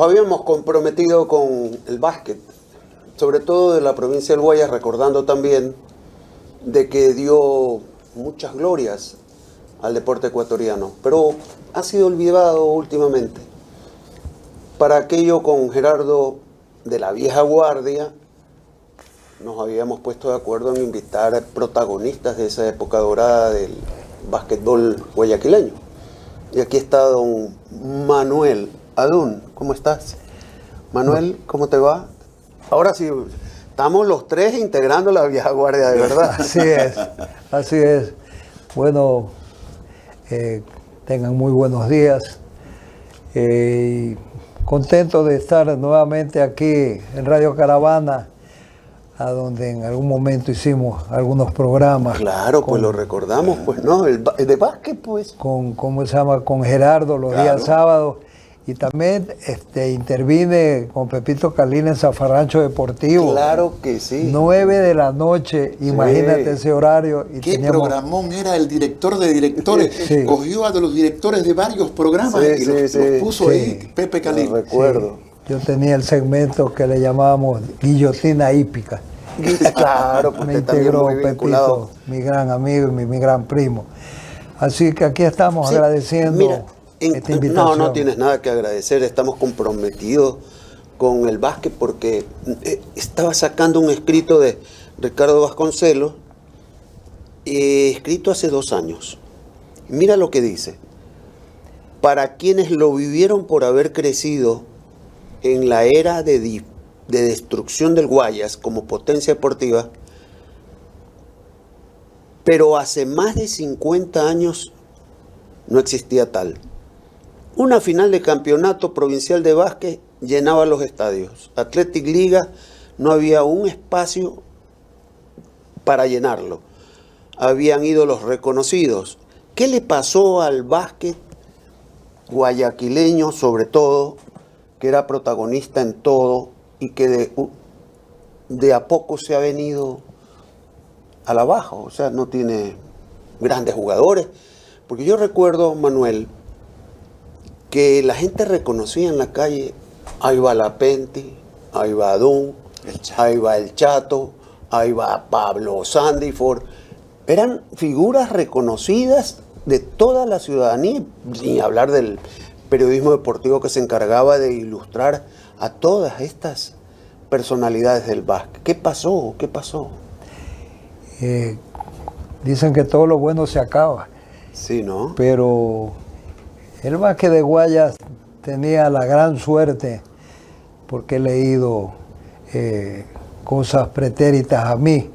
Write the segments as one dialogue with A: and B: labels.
A: Nos habíamos comprometido con el básquet, sobre todo de la provincia del Guayas, recordando también de que dio muchas glorias al deporte ecuatoriano, pero ha sido olvidado últimamente. Para aquello, con Gerardo de la vieja guardia, nos habíamos puesto de acuerdo en invitar protagonistas de esa época dorada del básquetbol guayaquileño. Y aquí está don Manuel Adún. ¿Cómo estás? Manuel, ¿cómo te va? Ahora sí, estamos los tres integrando la vieja guardia, de verdad.
B: Así es, así es. Bueno, tengan muy buenos días. Contento de estar nuevamente aquí en Radio Caravana, a donde en algún momento hicimos algunos programas.
A: Claro, pues lo recordamos, pues no, el de básquet, pues.
B: ¿Cómo se llama? Con Gerardo los días sábados. Y también intervine con Pepito Calina en Zafarrancho Deportivo.
A: Claro que sí.
B: 9 de la noche, imagínate ese horario. Y
C: ¿Qué programón era el director de directores? Sí. Cogió a los directores de varios programas y los puso ahí, Pepe Calina.
A: Lo recuerdo.
B: Sí. Yo tenía el segmento que le llamábamos Guillotina Hípica.
A: Claro,
B: me integró Pepito, mi gran amigo y mi gran primo. Así que aquí estamos agradeciendo.
A: Mira,
B: esta invitación.
A: No tienes nada que agradecer, estamos comprometidos con el básquet porque estaba sacando un escrito de Ricardo Vasconcelos, escrito hace 2 años. Mira lo que dice: para quienes lo vivieron por haber crecido en la era de destrucción del Guayas como potencia deportiva, pero hace más de 50 años no existía tal. Una final de campeonato provincial de básquet llenaba los estadios. Athletic Liga no había un espacio para llenarlo. Habían ídolos reconocidos. ¿Qué le pasó al básquet guayaquileño, sobre todo, que era protagonista en todo y que de a poco se ha venido a la baja? O sea, no tiene grandes jugadores. Porque yo recuerdo, Manuel, que la gente reconocía en la calle: ahí va Lapenti, ahí va Adún, ahí va el Chato, ahí va Pablo Sandiford. Eran figuras reconocidas de toda la ciudadanía, ni hablar del periodismo deportivo que se encargaba de ilustrar a todas estas personalidades del básquet. ¿Qué pasó? ¿Qué pasó?
B: Dicen que todo lo bueno se acaba.
A: Sí, ¿no?
B: Pero el básquet de Guayas tenía la gran suerte, porque he leído cosas pretéritas a mí,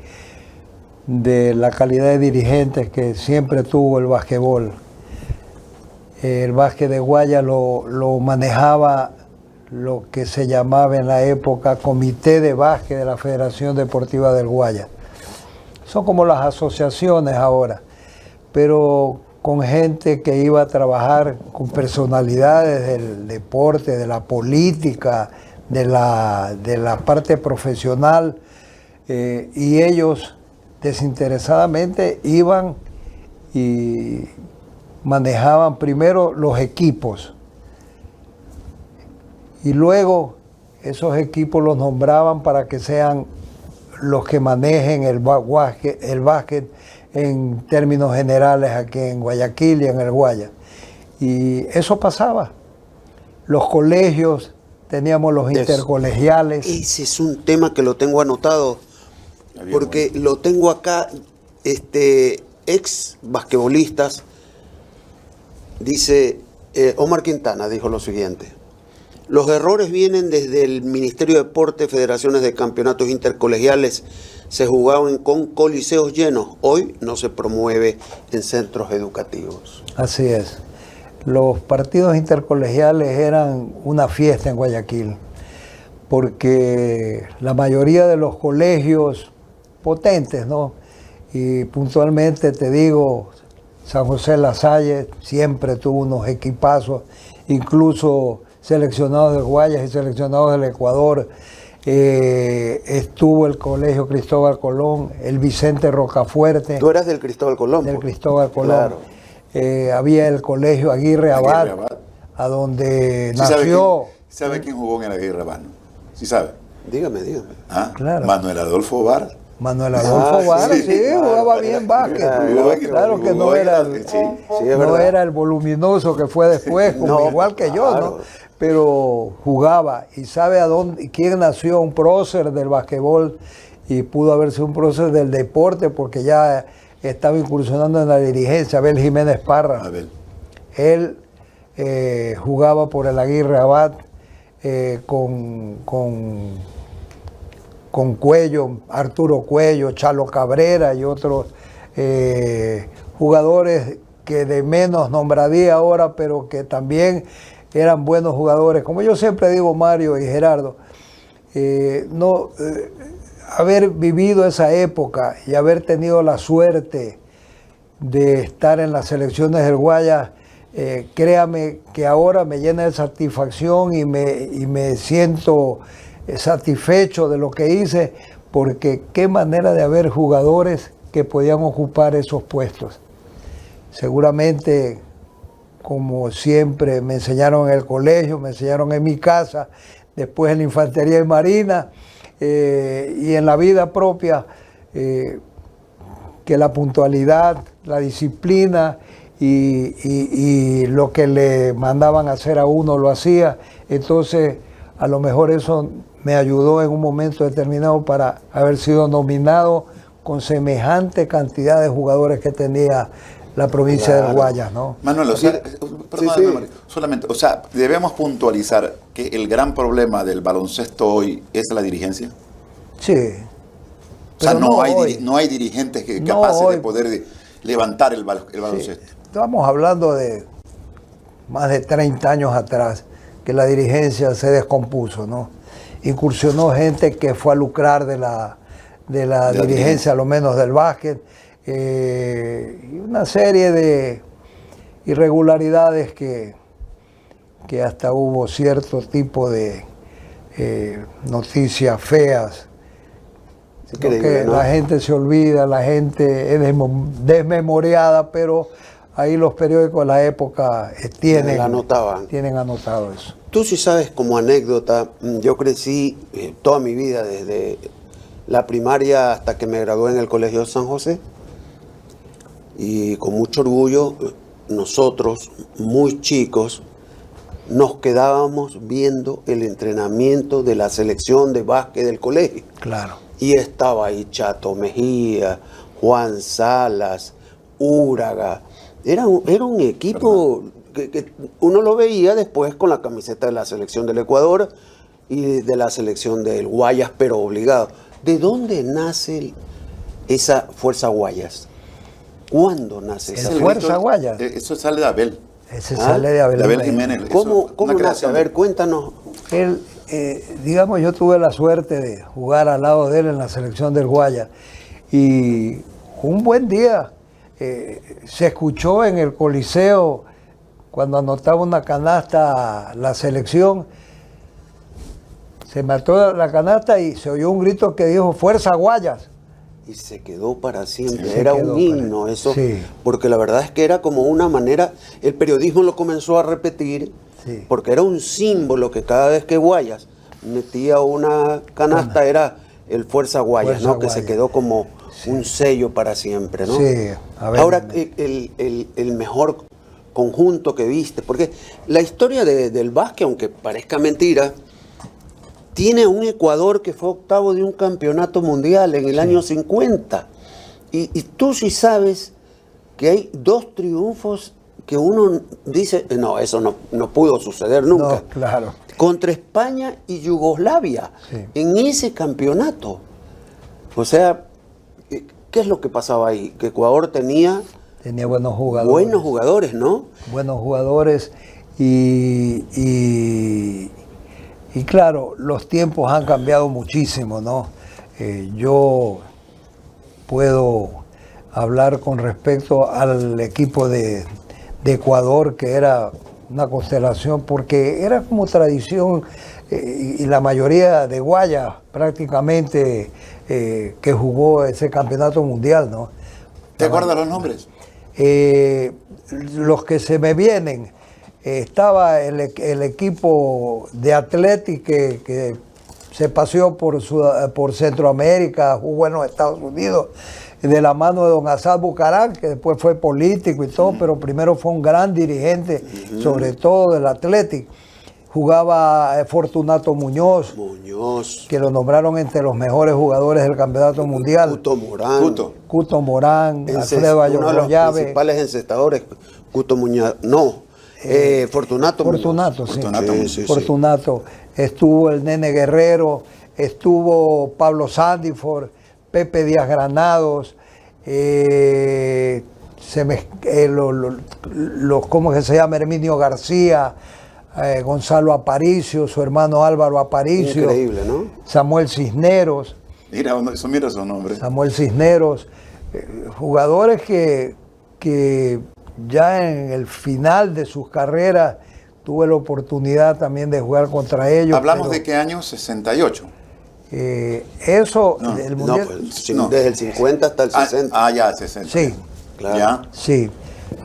B: de la calidad de dirigentes que siempre tuvo el básquetbol. El básquet de Guayas lo manejaba lo que se llamaba en la época Comité de Básquet de la Federación Deportiva del Guayas. Son como las asociaciones ahora, pero con gente que iba a trabajar con personalidades del deporte, de la política, de la parte profesional, y ellos desinteresadamente iban y manejaban primero los equipos, y luego esos equipos los nombraban para que sean los que manejen el básquet en términos generales aquí en Guayaquil y en el Guayas. Y eso pasaba. Los colegios, teníamos los intercolegiales.
A: Ese es un tema que lo tengo anotado, porque lo tengo acá, ex basquetbolistas. Dice, Omar Quintana dijo lo siguiente: los errores vienen desde el Ministerio de Deporte, federaciones de campeonatos intercolegiales se jugaban con coliseos llenos. Hoy no se promueve en centros educativos.
B: Así es. Los partidos intercolegiales eran una fiesta en Guayaquil, porque la mayoría de los colegios potentes, ¿no? Y puntualmente te digo, San José de la Salle siempre tuvo unos equipazos, incluso seleccionados del Guayas y seleccionados del Ecuador. Estuvo el Colegio Cristóbal Colón, el Vicente Rocafuerte.
A: Tú eras del Cristóbal Colón.
B: Del Cristóbal Colón.
A: Claro.
B: Había el Colegio Aguirre Abad, a donde nació
C: ¿Sabe quién jugó en la guerra, Mano? ¿Sí sabe?
A: Dígame.
C: ¿Ah?
B: Claro.
C: Manuel Adolfo Bar.
B: Manuel Adolfo Bar, sí, jugaba bien básquet. Claro que no era el voluminoso que fue después, como igual que yo, ¿no? Pero jugaba y sabe a dónde, quién nació, un prócer del basquetbol y pudo haber sido un prócer del deporte porque ya estaba incursionando en la dirigencia, Abel Jiménez Parra.
C: Abel.
B: Él jugaba por el Aguirre Abad con Cuello, Arturo Cuello, Chalo Cabrera y otros jugadores que de menos nombradía ahora, pero que también eran buenos jugadores. Como yo siempre digo, Mario y Gerardo, haber vivido esa época y haber tenido la suerte de estar en las selecciones del Guayas, créame que ahora me llena de satisfacción y me siento satisfecho de lo que hice, porque qué manera de haber jugadores que podían ocupar esos puestos. Seguramente, como siempre, me enseñaron en el colegio, me enseñaron en mi casa, después en la Infantería y Marina, y en la vida propia, que la puntualidad, la disciplina y lo que le mandaban a hacer a uno lo hacía. Entonces, a lo mejor eso me ayudó en un momento determinado para haber sido nominado con semejante cantidad de jugadores que tenía la provincia del Guayas, ¿no?
C: Manuel, solamente, debemos puntualizar que el gran problema del baloncesto hoy es la dirigencia.
B: Sí.
C: O sea, no hay dirigentes capaces de poder levantar el baloncesto.
B: Sí. Estamos hablando de más de 30 años atrás que la dirigencia se descompuso, ¿no? Incursionó gente que fue a lucrar de la dirigencia, a lo menos del básquet, y una serie de irregularidades que hasta hubo cierto tipo de noticias feas. Porque ¿no? La gente se olvida, la gente es desmemoriada, pero ahí los periódicos de la época tienen anotado eso.
A: Tú sí sabes, como anécdota, yo crecí toda mi vida, desde la primaria hasta que me gradué en el Colegio San José, y con mucho orgullo nosotros, muy chicos, nos quedábamos viendo el entrenamiento de la selección de básquet del colegio.
B: Claro.
A: Y estaba ahí Chato Mejía, Juan Salas, Úraga. Era un equipo que uno lo veía después con la camiseta de la selección del Ecuador y de la selección del Guayas, pero obligado. ¿De dónde nace esa Fuerza Guayas? ¿Cuándo nace esa
B: Fuerza Guayas?
C: Eso sale de Abel.
B: Ese sale de Abel.
C: De Abel Jiménez.
A: ¿Cómo nace? A ver, cuéntanos.
B: Él, digamos, yo tuve la suerte de jugar al lado de él en la selección del Guayas. Y un buen día se escuchó en el Coliseo, cuando anotaba una canasta la selección, se mató la canasta y se oyó un grito que dijo "Fuerza Guayas".
A: Y se quedó para siempre, era un himno eso, sí. Porque la verdad es que era como una manera, el periodismo lo comenzó a repetir, sí. Porque era un símbolo que cada vez que Guayas metía una canasta era el Fuerza Guayas, ¿no? Que se quedó como un sello para siempre, ¿no?
B: Sí.
A: Ahora, el mejor conjunto que viste, porque la historia del básquet, aunque parezca mentira, tiene un Ecuador que fue octavo de un campeonato mundial en el año 50. Y tú sí sabes que hay 2 triunfos que uno dice, no, eso no pudo suceder nunca.
B: No, claro.
A: Contra España y Yugoslavia, en ese campeonato. O sea, ¿qué es lo que pasaba ahí? Que Ecuador tenía
B: buenos jugadores.
A: Buenos jugadores, ¿no?
B: Buenos jugadores y claro, los tiempos han cambiado muchísimo, ¿no? Yo puedo hablar con respecto al equipo de Ecuador, que era una constelación, porque era como tradición, y la mayoría de Guayas prácticamente que jugó ese campeonato mundial, ¿no?
C: ¿Te acuerdas los nombres?
B: Los que se me vienen, estaba el equipo de Athletic que se paseó por Centroamérica, jugó en los Estados Unidos, de la mano de don Asad Bucaram, que después fue político y todo, pero primero fue un gran dirigente, sobre todo del Athletic. Jugaba Fortunato Muñoz, que lo nombraron entre los mejores jugadores del campeonato mundial. Cuto Morán, Alfredo
A: Uno de los principales encestadores, Cuto Muñoz. Fortunato
B: Muñoz. Fortunato. Estuvo el Nene Guerrero, estuvo Pablo Sandiford, Pepe Díaz Granados, ¿cómo que se llama? Herminio García, Gonzalo Aparicio, su hermano Álvaro Aparicio.
A: Increíble, ¿no?
B: Samuel Cisneros.
C: Mira esos nombres.
B: Samuel Cisneros. Jugadores que ya en el final de sus carreras tuve la oportunidad también de jugar contra ellos.
C: ¿Hablamos de qué año? 68.
B: El mundial.
A: Desde el 50 hasta el 60.
C: Ya, 60.
B: Sí.
A: Claro.
C: ¿Ya?
B: Sí.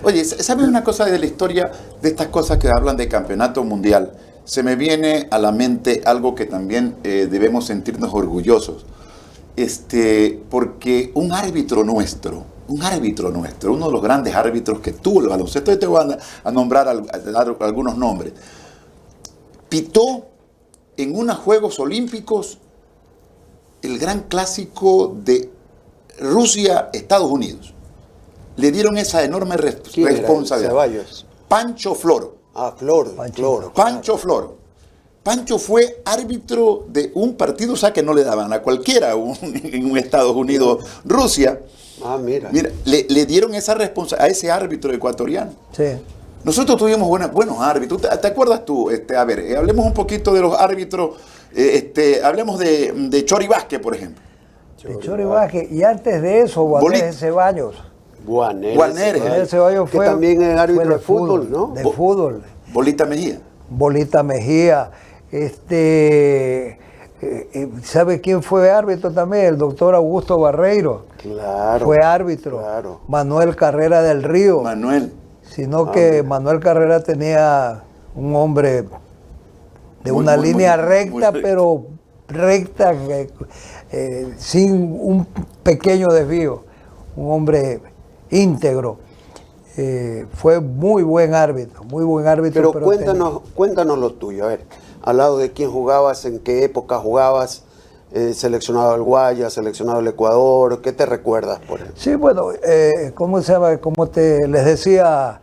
C: Oye, ¿sabes una cosa de la historia de estas cosas que hablan de campeonato mundial? Se me viene a la mente algo que también debemos sentirnos orgullosos. Porque un árbitro nuestro, uno de los grandes árbitros que tuvo el baloncesto, te voy a nombrar a dar algunos nombres, pitó en unos Juegos Olímpicos el gran clásico de Rusia-Estados Unidos. Le dieron esa enorme responsabilidad.
A: Ceballos.
C: Pancho Floro. Pancho Floro. Pancho fue árbitro de un partido, o sea, que no le daban a cualquiera en un Estados Unidos-Rusia.
A: Mira.
C: Le dieron esa responsabilidad a ese árbitro ecuatoriano.
B: Sí.
C: Nosotros tuvimos buenos árbitros. ¿Te acuerdas tú? Hablemos un poquito de los árbitros. Hablemos de Chori Vázquez, por ejemplo.
B: Chori Vázquez. Y antes de eso, Guanere Ceballos.
A: Guanere
B: Ceballos fue,
A: que también es árbitro de fútbol, ¿no?
B: De fútbol.
C: Bolita Mejía.
B: ¿Sabe quién fue árbitro también? El doctor Augusto Barreiro.
A: Claro.
B: Fue árbitro.
A: Claro.
B: Manuel Carrera del Río. Sino que Manuel Carrera tenía un hombre de una línea recta, pero recta, sin un pequeño desvío. Un hombre íntegro. Fue muy buen árbitro.
A: Pero cuéntanos lo tuyo. A ver, al lado de quién jugabas, en qué época jugabas, seleccionado al Guayas, seleccionado al Ecuador, ¿qué te recuerdas por él?
B: Sí, bueno, ¿cómo se llama? Como les decía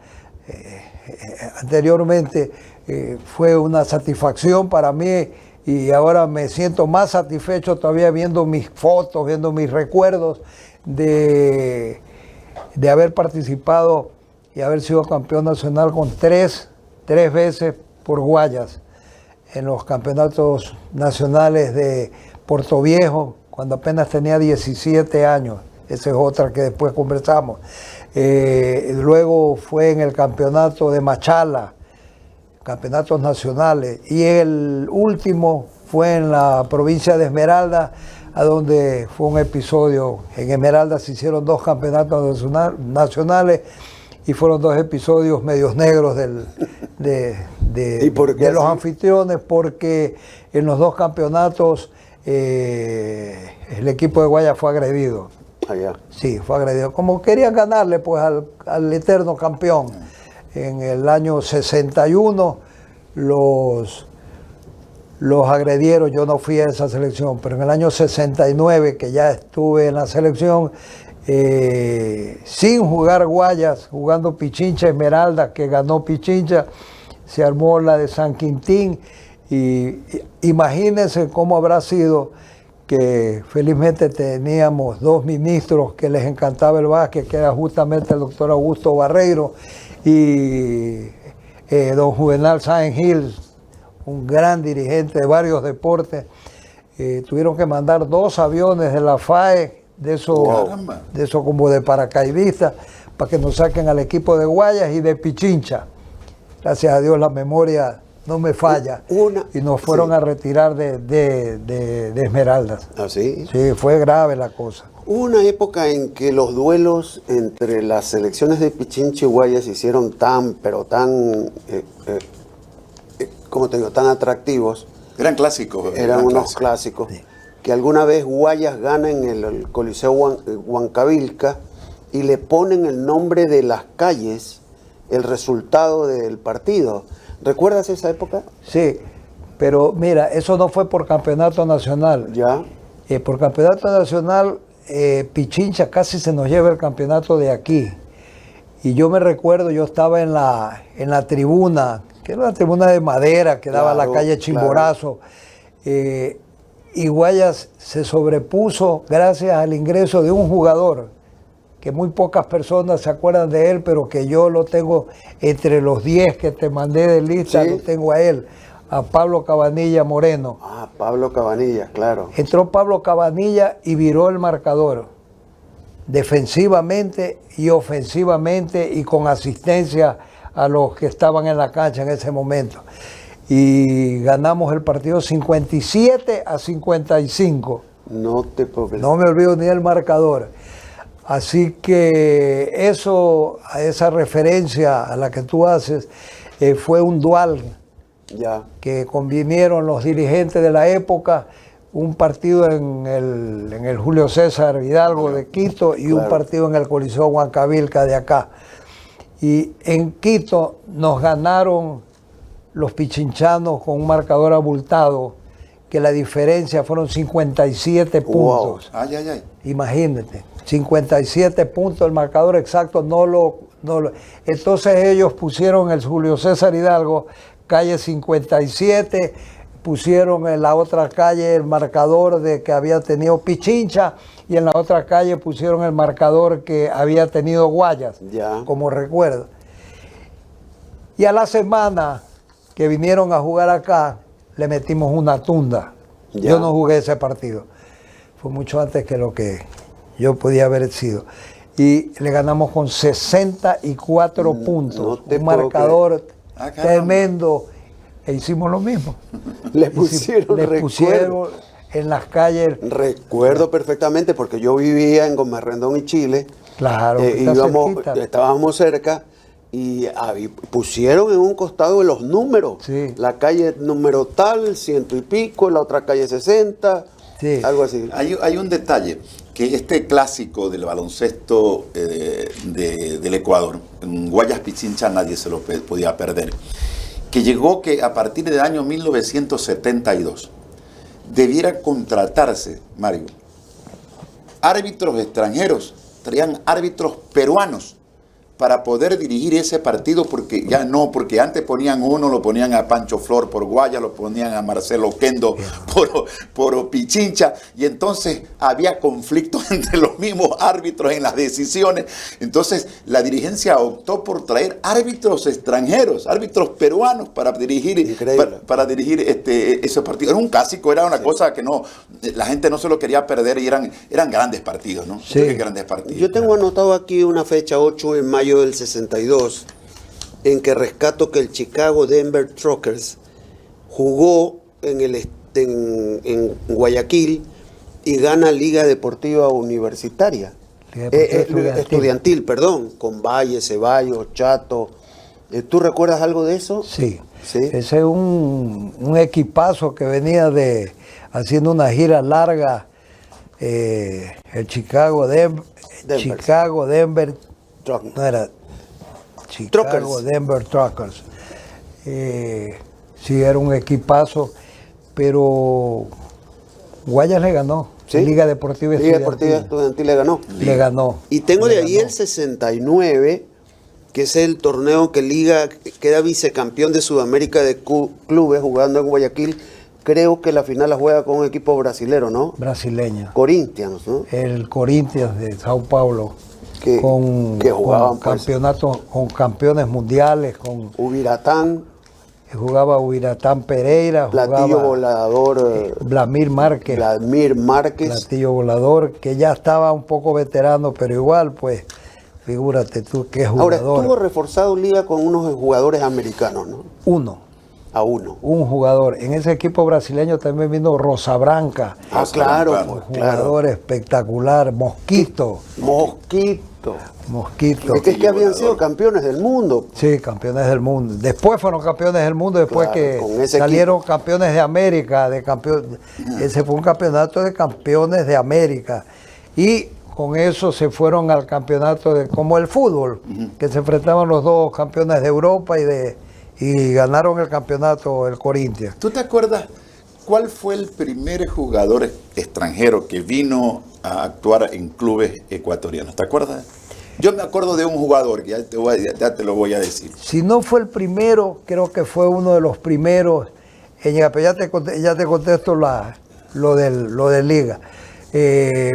B: anteriormente, fue una satisfacción para mí y ahora me siento más satisfecho todavía viendo mis fotos, viendo mis recuerdos de haber participado y haber sido campeón nacional con tres veces por Guayas en los campeonatos nacionales de Puerto Viejo, cuando apenas tenía 17 años. Esa es otra que después conversamos. Luego fue en el campeonato de Machala, campeonatos nacionales. Y el último fue en la provincia de Esmeralda, a donde fue un episodio. En Esmeralda se hicieron 2 campeonatos nacionales y fueron 2 episodios medios negros de los anfitriones, porque en los 2 campeonatos el equipo de Guayas fue agredido. Sí, fue agredido. Como querían ganarle pues al eterno campeón. En el año 61 los agredieron, yo no fui a esa selección, pero en el año 69, que ya estuve en la selección, sin jugar Guayas, jugando Pichincha Esmeralda, que ganó Pichincha, se armó la de San Quintín, y imagínense cómo habrá sido que felizmente teníamos 2 ministros que les encantaba el básquet, que era justamente el doctor Augusto Barreiro y don Juvenal Sáenz Gil, un gran dirigente de varios deportes. Tuvieron que mandar 2 aviones de la FAE, de eso como de paracaidistas, para que nos saquen al equipo de Guayas y de Pichincha. Gracias a Dios la memoria no me falla. Y nos fueron a retirar de Esmeraldas.
A: ¿Ah, sí?
B: Sí, fue grave la cosa.
A: Hubo una época en que los duelos entre las selecciones de Pichincha y Guayas se hicieron pero tan, ¿cómo te digo?, tan atractivos.
C: Eran clásicos.
A: Eran unos clásicos.
B: Sí.
A: Que alguna vez Guayas gana en el Coliseo Huancavilca y le ponen el nombre de las calles, el resultado del partido. ¿Recuerdas esa época?
B: Sí, pero mira, eso no fue por campeonato nacional.
A: Ya.
B: Por campeonato nacional, Pichincha casi se nos lleva el campeonato de aquí. Y yo me recuerdo, yo estaba en la tribuna, que era una tribuna de madera que daba a la calle Chimborazo. Y Guayas se sobrepuso gracias al ingreso de un jugador que muy pocas personas se acuerdan de él, pero que yo lo tengo entre los 10 que te mandé de lista,
A: Sí.
B: lo tengo a él, a Pablo Cabanilla Moreno.
A: Ah, Pablo Cabanillas, claro.
B: Entró Pablo Cabanilla y viró el marcador, defensivamente y ofensivamente y con asistencia a los que estaban en la cancha en ese momento. Y ganamos el partido 57-55.
A: No te puedo creer.
B: No me olvido ni el marcador. Así que esa referencia a la que tú haces fue un dual
A: Ya.
B: que convinieron los dirigentes de la época, un partido en el Julio César Hidalgo de Quito y un
A: Claro.
B: partido en el Coliseo Huancavilca de acá. Y en Quito nos ganaron los pichinchanos con un marcador abultado, que la diferencia fueron 57
A: Wow.
B: puntos.
C: Ay, ay, ay.
B: Imagínate, 57 puntos, el marcador exacto no lo... Entonces ellos pusieron el Julio César Hidalgo, calle 57, pusieron en la otra calle el marcador de que había tenido Pichincha y en la otra calle pusieron el marcador que había tenido Guayas,
A: Ya.
B: como recuerdo. Y a la semana que vinieron a jugar acá, le metimos una tunda.
A: Ya.
B: Yo no jugué ese partido. Fue mucho antes que lo que yo podía haber sido. Y le ganamos con 64 puntos.
A: no te
B: un
A: puedo
B: marcador
C: Ah, caramba.
B: tremendo. E hicimos lo mismo.
A: Le pusieron,
B: Le pusieron en las calles.
A: Recuerdo perfectamente porque yo vivía en Gómez Rendón y Chile.
B: Claro, que está cerquita.
A: Estábamos cerca y pusieron en un costado los números.
B: Sí.
A: La calle número tal, 100 y pico, la otra calle 60,
B: Sí.
A: algo así.
C: Hay un detalle, que este clásico del baloncesto del Ecuador, en Guayas Pichincha nadie se lo podía perder, que llegó que a partir del año 1972 debiera contratarse, Mario, árbitros extranjeros, traían árbitros peruanos para poder dirigir ese partido, porque ya no, porque antes ponían uno, lo ponían a Pancho Flor por Guaya, lo ponían a Marcelo Kendo por Pichincha, y entonces había conflictos entre los mismos árbitros en las decisiones. Entonces la dirigencia optó por traer árbitros extranjeros, árbitros peruanos para dirigir,
A: Increíble.
C: para dirigir ese partido. Era un clásico, era una cosa que no, la gente no se lo quería perder, y eran grandes partidos, ¿no?
B: Sí.
C: Grandes partidos.
A: Yo tengo anotado aquí una fecha 8 de mayo del 62 en que rescato que el Chicago Denver Truckers jugó en Guayaquil y gana Liga Deportiva Universitaria.
B: Liga Deportiva
A: Estudiantil, perdón, con Valle, Ceballos, Chato. ¿Tú recuerdas algo de eso?
B: Sí.
A: Sí.
B: Ese es un equipazo que venía haciendo una gira larga, el Chicago Denver.
A: Truck.
B: No era Chicago
A: Truckers.
B: Denver Truckers. Sí, era un equipazo, pero Guayas le ganó.
A: ¿Sí?
B: Liga Deportiva
A: Liga
B: Estudiantil.
A: Deportiva Estudiantil le ganó.
B: Le ganó.
A: Y tengo
B: Le
A: de ahí
B: ganó.
A: el 69, que es el torneo que Liga queda vicecampeón de Sudamérica de clubes jugando en Guayaquil. Creo que la final la juega con un equipo brasilero, ¿no?
B: Brasileño.
A: Corinthians, ¿no?
B: El Corinthians de Sao Paulo.
A: Que jugaban, pues,
B: campeonatos, con campeones mundiales, con
A: Ubiratán,
B: jugaba Ubiratán Pereira,
A: Platillo
B: jugaba
A: Volador,
B: Vladimir Márquez,
A: Vladimir Márquez.
B: Platillo Volador, que ya estaba un poco veterano, pero igual, pues, figúrate tú que es
A: Ahora,
B: jugador.
A: estuvo reforzado Liga con unos jugadores americanos, ¿no?
B: Uno.
A: A uno.
B: Un jugador. En ese equipo brasileño también vino Rosa Branca,
A: Ah, claro,
C: claro,
A: pues,
B: jugador espectacular, Mosquito.
A: Mosquito.
B: Mosquito.
A: Es que habían
C: volador.
A: sido campeones del mundo.
B: Sí, campeones del mundo. Después fueron campeones del mundo, después
A: Claro, con
B: que
A: ese
B: salieron campeones de América, ese fue un campeonato de campeones de América. Y con eso se fueron al campeonato como el fútbol, que se enfrentaban los dos campeones de Europa y ganaron el campeonato el Corinthians.
C: ¿Tú te acuerdas cuál fue el primer jugador extranjero que vino a actuar en clubes ecuatorianos? ¿Te acuerdas? Yo me acuerdo de un jugador, que ya te lo voy a decir.
B: Si no fue el primero, creo que fue uno de los primeros. Pero ya te contesto lo del Liga.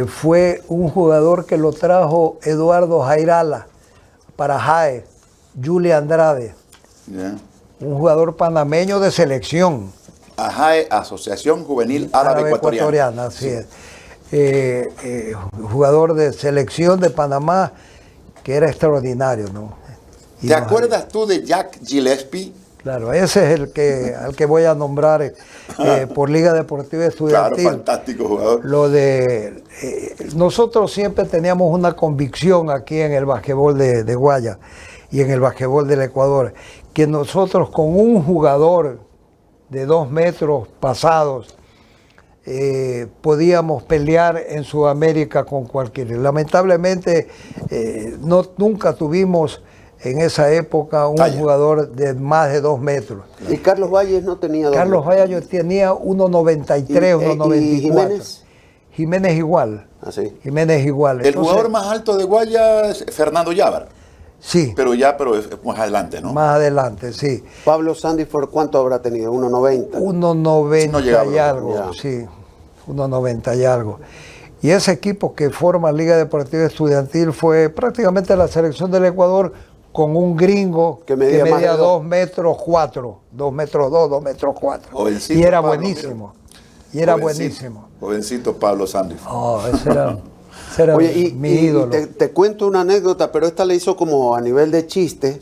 B: Fue un jugador que lo trajo Eduardo Jairala para JAE, Julia Andrade,
C: ¿Ya?
B: un jugador panameño de selección.
C: AJAE, Asociación Juvenil Árabe Ecuatoriana.
B: Así es. Jugador de selección de Panamá que era extraordinario, ¿no? Y
C: ¿Te acuerdas tú de Jack Gillespie?
B: Claro, ese es al que voy a nombrar por Liga Deportiva Estudiantil.
C: Claro, fantástico jugador.
B: Nosotros siempre teníamos una convicción aquí en el basquetbol de Guaya y en el basquetbol del Ecuador, que nosotros con un jugador de 2 metros pasados podíamos pelear en Sudamérica con cualquiera. Lamentablemente nunca tuvimos en esa época un jugador de más de 2 metros.
A: Y Carlos Valles no tenía 2
B: Carlos
A: metros.
B: Valles tenía 1.93, 1.94.
A: ¿Y Jiménez?
B: Jiménez igual.
A: Ah, sí.
B: Jiménez igual.
C: El
B: Entonces,
C: jugador más alto de Guaya es Fernando Llávar.
B: Sí,
C: Pero es más adelante, ¿no?
B: más adelante, sí.
A: Pablo Sandiford, ¿cuánto habrá tenido? 1.90.
B: 1.90
C: No llegaba,
B: y algo,
A: ya.
B: sí. 1.90 y algo. Y ese equipo que forma Liga Deportiva Estudiantil fue prácticamente la selección del Ecuador con un gringo
A: Que medía más de
B: 2 metros 4, 2 metros 2, 2 metros 4.
C: Jovencito,
B: Y era
C: Pablo,
B: buenísimo.
C: mira.
B: Y era
C: Jovencito,
B: buenísimo.
C: Jovencito Pablo Sandiford.
B: Oh, ese era
A: Oye, y
B: mi ídolo.
A: te cuento una anécdota, pero esta la hizo como a nivel de chiste.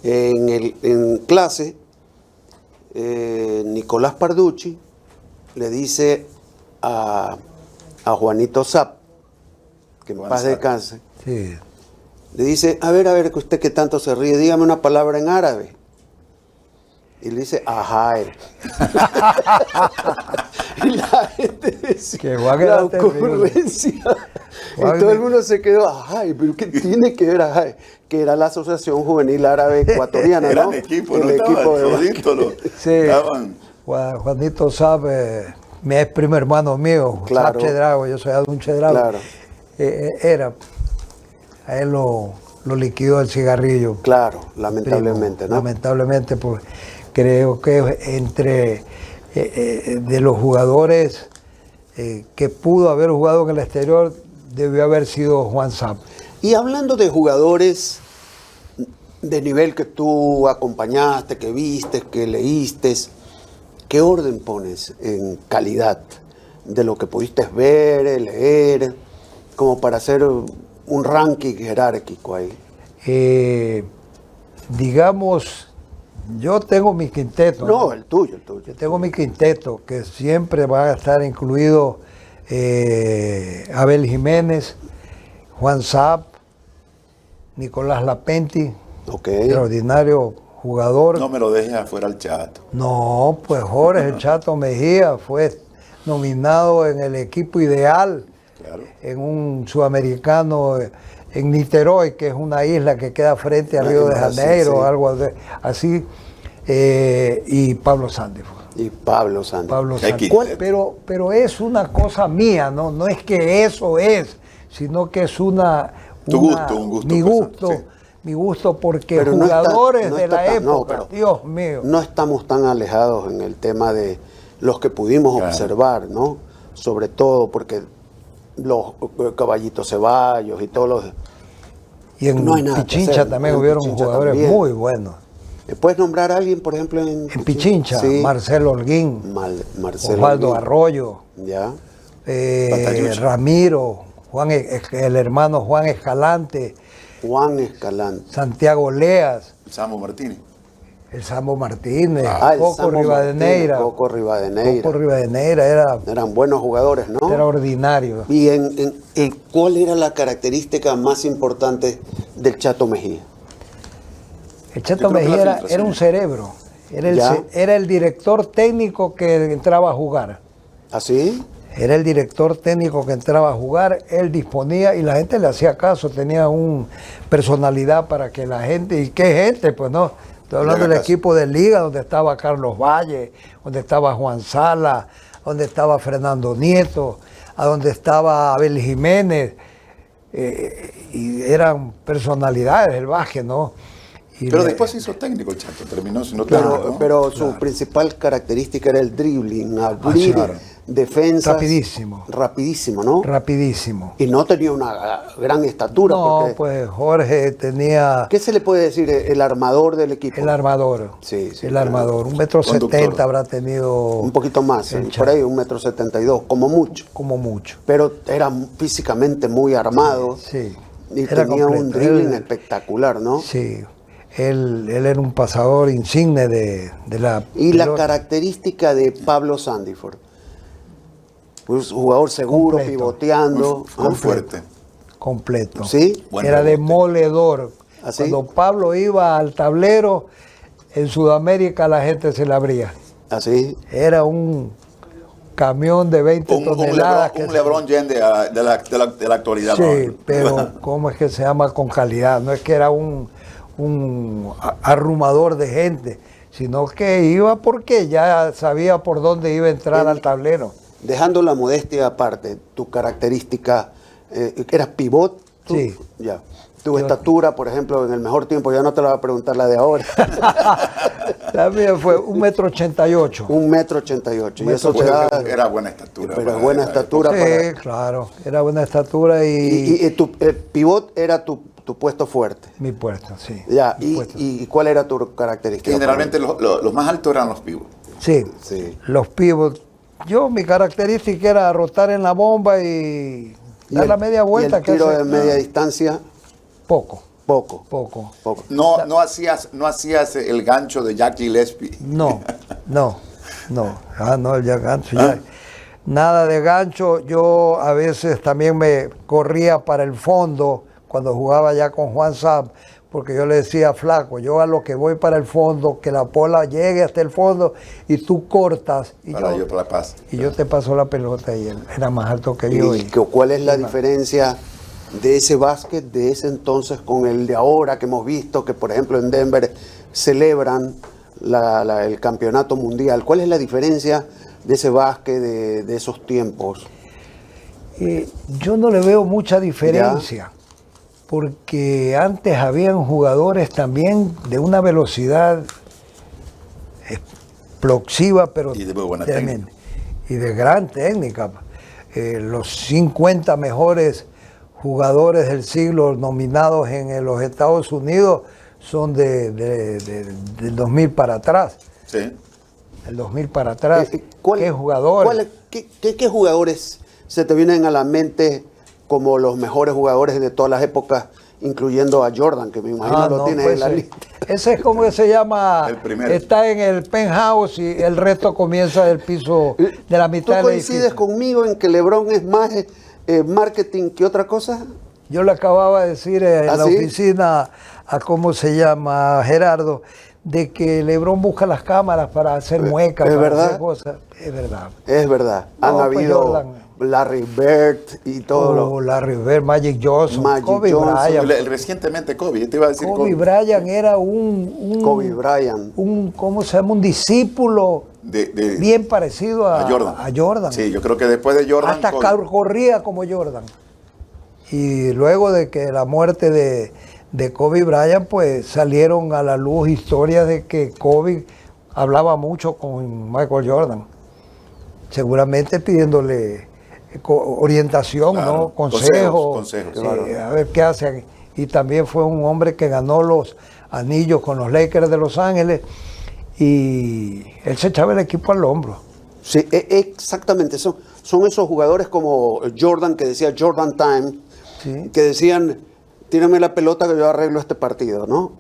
A: En clase, Nicolás Parducci le dice a Juanito Zap, que en
C: Juan
A: paz
C: Zap.
A: descanse,
B: Sí.
A: le dice, a ver, que usted que tanto se ríe, dígame una palabra en árabe. Y le dice, ajae. Y la gente decía,
B: Que Juan
A: la
B: era terrible.
A: ocurrencia.
B: Juan
A: Y todo el
B: me-
A: mundo se quedó, ajae, pero ¿qué tiene que ver ajae? Que era la Asociación Juvenil Árabe Ecuatoriana, ¿no?
C: Eran equipos, ¿no?
A: El equipo de
C: Toditos los-
B: Sí.
C: estaban.
B: Juanito sabe, mi ex primo hermano mío,
A: Claro.
B: Sab Chedrago, yo soy Adun Chedrago.
A: Claro.
B: A él lo liquidó el cigarrillo.
A: Claro, lamentablemente, ¿no?
B: Lamentablemente, pues creo que entre de los jugadores que pudo haber jugado en el exterior, debió haber sido Juan Zap.
A: Y hablando de jugadores de nivel que tú acompañaste, que viste, que leíste, ¿qué orden pones en calidad de lo que pudiste ver, leer, como para hacer un ranking jerárquico ahí?
B: Digamos, yo tengo mi quinteto.
A: No, el tuyo, el tuyo.
B: Yo tengo mi quinteto, que siempre va a estar incluido Abel Jiménez, Juan Zap, Nicolás Lapenti,
A: Ok.
B: extraordinario jugador.
C: No me lo dejes afuera al Chato.
B: No, pues Jorge el Chato Mejía fue nominado en el equipo ideal
C: Claro.
B: en un sudamericano en Niterói, que es una isla que queda frente a Río de
A: Brasil,
B: Janeiro,
A: sí.
B: algo así, y Pablo Sandiford.
A: Y Pablo Santos.
B: Pablo
C: Qué
B: Sandiford.
C: quinteto.
B: Pero es una cosa mía, no es que eso es, sino que es
C: Tu gusto, un gusto
B: mi
C: personal,
B: gusto,
C: sí.
B: mi gusto porque
A: Pero no está-
B: jugadores
A: no
B: de
A: está
B: la
A: tan- no,
B: época,
A: pero
B: Dios mío.
A: No estamos tan alejados en el tema de los que pudimos
C: Claro.
A: observar, ¿no? Sobre todo porque los Caballitos Ceballos y todos los...
B: Y en
A: no hay nada que
B: Pichincha
A: hacer,
B: también
A: en
B: hubieron
A: Pichincha
B: jugadores
A: también.
B: muy buenos.
A: ¿Puedes nombrar a alguien, por ejemplo, en
B: En Pichincha,
A: Sí.
B: Marcelo Holguín,
A: Marcelo
B: Osvaldo
A: Holguín.
B: Arroyo,
A: Ya.
C: Patayucha.
B: Ramiro, el hermano Juan Escalante,
A: Juan Escalante.
B: Santiago Leas,
C: Samo Martínez.
B: El Sambo Martínez,
A: el
B: Coco
A: Sambo
B: Rivadeneira.
A: Martínez, Coco Rivadeneira.
B: Coco Rivadeneira era
A: Eran buenos jugadores, ¿no?
B: extraordinario.
A: ¿Y cuál era la característica más importante del Chato Mejía?
B: El Chato
C: Yo creo que la
B: Mejía era
C: filtración.
B: un cerebro.
A: Ya.
B: Era el director técnico que entraba a jugar.
A: ¿Así?
B: Era el director técnico que entraba a jugar, él disponía y la gente le hacía caso, tenía una personalidad para que la gente, ¿y qué gente? Pues no, estoy hablando del equipo de liga donde estaba Carlos Valle, donde estaba Juan Sala, donde estaba Fernando Nieto, a donde estaba Abel Jiménez, y eran personalidades del básquet, ¿no? Y
C: Pero después se hizo técnico el Chato, terminó siendo
A: Pero,
C: técnico, ¿no?
A: pero su principal característica era el dribbling, abrir
C: claro.
A: defensas.
B: Rapidísimo.
A: Rapidísimo, ¿no?
B: rapidísimo.
A: Y no tenía una gran estatura.
B: No,
A: Porque,
B: pues Jorge tenía
A: ¿qué se le puede decir? El armador del equipo.
B: el armador.
A: Sí, sí,
B: el
A: claro.
B: armador. 1,70
C: Conductor.
B: m habrá tenido
A: Un poquito más,
B: el
A: por
B: Chato.
A: ahí, 1,72 m, como mucho.
B: como mucho.
A: Pero era físicamente muy armado.
B: Sí.
A: Y
B: Era
A: tenía un
B: completo.
A: dribbling
B: Él-
A: espectacular, ¿no?
B: Sí. Él era un pasador insigne de la
A: Y la
B: pelota.
A: característica de Pablo Sandiford. Pues, jugador seguro,
B: Completo.
A: pivoteando.
C: Muy
A: ¿ah?
C: fuerte.
B: completo.
A: ¿Sí?
C: Buen
B: Era
C: rebote.
B: demoledor.
A: ¿Ah, sí?
B: Cuando Pablo iba al tablero, en Sudamérica la gente se le abría.
A: Así.
B: Era un camión de 20 toneladas. que
C: Un
B: se-
C: LeBron James de la actualidad.
B: Sí,
C: ¿no?
B: pero ¿cómo es que se llama? Con calidad. No es que era un arrumador de gente, sino que iba porque ya sabía por dónde iba a entrar al tablero.
A: Dejando la modestia aparte, tu característica, ¿eras pivot? ¿Tú?
B: Sí.
A: Ya. Tu estatura, por ejemplo, en el mejor tiempo, ya no te la voy a preguntar la de ahora.
B: También fue 1,88 m.
A: 1,88 m. Y eso te da.
C: Era buena estatura.
A: Pero
C: para
A: buena
C: esa
A: estatura.
C: época.
B: Sí,
A: para-
B: claro. Era buena estatura
A: Y tu pivot era tu puesto fuerte.
B: mi puesto, sí.
A: Ya.
B: Mi puesto.
A: ¿Y cuál era tu característica?
C: Que generalmente los más altos eran los pibos.
B: Sí,
A: Sí.
B: los pivots. Mi característica era rotar en la bomba y dar la media vuelta.
A: Y el tiro
B: que hace-
A: de media distancia,
B: Poco,
A: poco.
B: poco.
A: Poco.
C: No hacías el gancho de Jackie Gillespie.
B: No. Ah, no, ya gancho, ya. Nada de gancho. Yo a veces también me corría para el fondo cuando jugaba ya con Juan Saab, porque yo le decía, flaco, yo a lo que voy para el fondo, que la bola llegue hasta el fondo y tú cortas y
C: Para
B: yo,
C: yo la paz.
B: y yo te paso la pelota y él era más alto que yo.
A: ¿Y cuál es la diferencia de ese básquet de ese entonces con el de ahora que hemos visto que, por ejemplo, en Denver celebran el campeonato mundial? ¿Cuál es la diferencia de ese básquet de esos tiempos?
B: Yo no le veo mucha diferencia, porque antes habían jugadores también de una velocidad explosiva, pero
C: Y de muy buena
B: tremenda. Y de gran técnica. Los 50 mejores jugadores del siglo nominados en los Estados Unidos son del 2000 para atrás.
C: Sí.
B: El 2000 para atrás. ¿Qué jugadores?
A: ¿Qué jugadores se te vienen a la mente como los mejores jugadores de todas las épocas, incluyendo a Jordan, que me imagino lo tienes
B: pues,
A: en la lista?
B: Ese es como que se llama,
C: El primero.
B: está en el penthouse y el resto comienza del piso, de la
A: ¿Tú
B: mitad del
A: coincides
B: edificio.
A: conmigo en que LeBron es más marketing que otra cosa?
B: Yo le acababa de decir en
A: ¿Ah,
B: la
A: sí?
B: oficina a cómo se llama Gerardo, de que LeBron busca las cámaras para hacer muecas,
A: ¿es
B: para
A: verdad?
B: hacer cosas. Es verdad.
A: Es verdad.
B: No,
A: Han
B: pues
A: habido
B: Jordan.
A: Larry Bird y todo lo...
B: Larry Bird, Magic Johnson,
A: Magic
B: Kobe
A: Johnson.
B: Bryant.
C: Recientemente Kobe, yo te iba a decir
B: Kobe Bryant era
A: Kobe Bryant.
B: ¿cómo se llama? Un discípulo bien parecido a Jordan.
C: Sí, yo creo que después de Jordan.
B: Hasta
C: Kobe-
B: corría como Jordan. Y luego de que la muerte de Kobe Bryant, pues salieron a la luz historias de que Kobe hablaba mucho con Michael Jordan. Seguramente pidiéndole orientación,
C: Claro,
B: ¿no? Consejos.
C: consejos,
B: Sí,
C: claro.
B: a ver qué hacen. Y también fue un hombre que ganó los anillos con los Lakers de Los Ángeles y él se echaba el equipo al hombro.
A: Sí, exactamente. Son esos jugadores como Jordan, que decía Jordan Time,
B: Sí.
A: que decían, tírame la pelota que yo arreglo este partido, ¿no?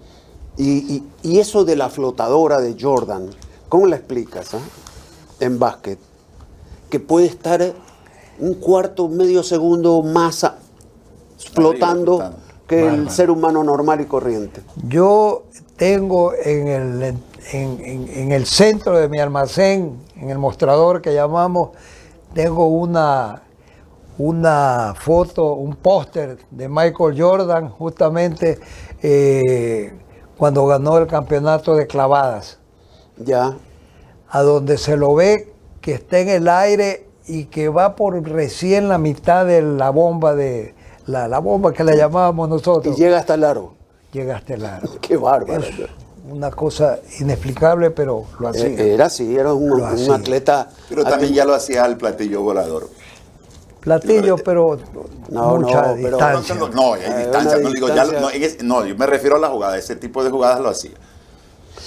A: Y eso de la flotadora de Jordan, ¿cómo la explicas en básquet? Que puede estar un cuarto, medio segundo más flotando
C: flotando.
A: que el ser humano normal y corriente.
B: Yo tengo en el centro de mi almacén, en el mostrador que llamamos, tengo una foto, un póster de Michael Jordan, justamente cuando ganó el campeonato de clavadas,
A: Ya.
B: a donde se lo ve que está en el aire y que va por recién la mitad de la bomba la bomba que le llamábamos
A: Y
B: nosotros.
A: llega hasta el aro.
B: Llega hasta el aro.
A: Qué bárbaro.
B: Es una cosa inexplicable, pero lo hacía.
A: Era así, era un
B: hacía.
A: atleta.
C: Pero también ya lo hacía el platillo volador.
B: Platillo, pero
A: No,
B: mucha
A: no, pero-
B: distancia.
C: No, hay distancia.
A: una
C: No, digo,
A: distancia.
C: no, yo me refiero a la jugada. Ese tipo de jugadas lo hacía.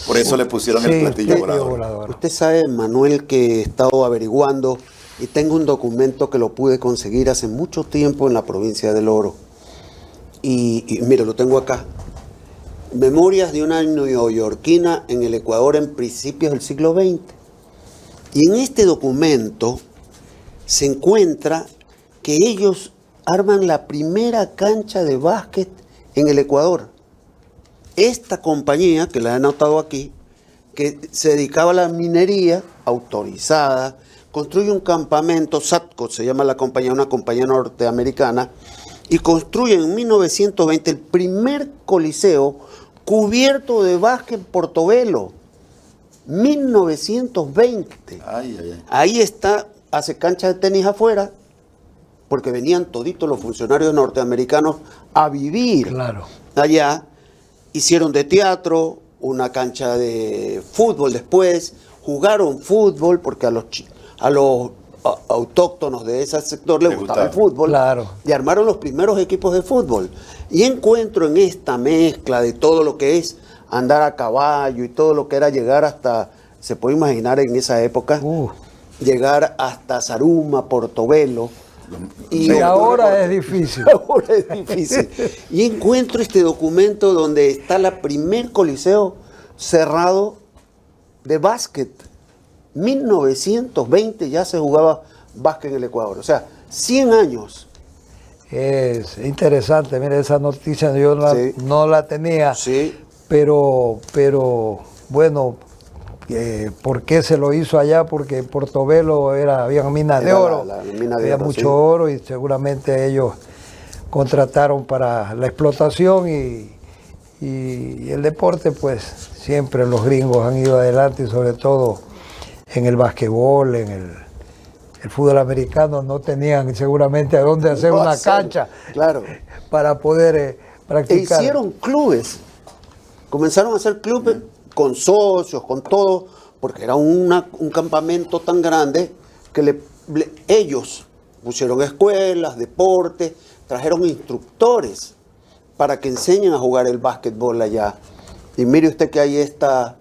C: Por eso le pusieron el
B: Sí,
C: platillo volador.
A: Usted sabe, Manuel, que he estado averiguando y tengo un documento que lo pude conseguir hace mucho tiempo en la provincia del Oro. Y mire, lo tengo acá. Memorias de una neoyorquina en el Ecuador en principios del siglo XX. Y en este documento se encuentra que ellos arman la primera cancha de básquet en el Ecuador. Esta compañía, que la he anotado aquí, que se dedicaba a la minería autorizada, construye un campamento, SATCO se llama la compañía, una compañía norteamericana, y construye en 1920 el primer coliseo cubierto de básquet en Portobelo. 1920.
C: Ay, ay, ay.
A: Ahí está, hace cancha de tenis afuera, porque venían toditos los funcionarios norteamericanos a vivir
B: Claro.
A: allá. Hicieron de teatro, una cancha de fútbol después, jugaron fútbol, porque a los autóctonos de ese sector les
C: Les
A: gustaba el
C: gustaba.
A: fútbol,
B: Claro.
A: y armaron los primeros equipos de fútbol. Y encuentro en esta mezcla de todo lo que es andar a caballo y todo lo que era llegar hasta, se puede imaginar en esa época, llegar hasta Zaruma, Portobelo.
B: Y ahora es difícil.
A: Ahora es difícil. Y encuentro este documento donde está la primer coliseo cerrado de básquet. 1920 ya se jugaba básquet en el Ecuador. O sea, 100 años.
B: Es interesante, mira, esa noticia yo
A: Sí.
B: no la tenía,
A: Sí.
B: pero bueno, ¿por qué se lo hizo allá? Porque en Portobelo había minas de
A: Era
B: oro,
A: la mina de
B: había
A: oro,
B: mucho
A: sí.
B: oro y seguramente ellos contrataron para la explotación y el deporte, pues siempre los gringos han ido adelante y sobre todo en el basquetbol, en el fútbol americano no tenían seguramente a dónde hacer
A: No
B: una
A: hacer,
B: cancha
A: claro.
B: para poder
A: E
B: practicar.
A: hicieron clubes. Comenzaron a hacer clubes con socios, con todo, porque era un campamento tan grande que ellos pusieron escuelas, deportes, trajeron instructores para que enseñen a jugar el básquetbol allá. Y mire usted que hay esta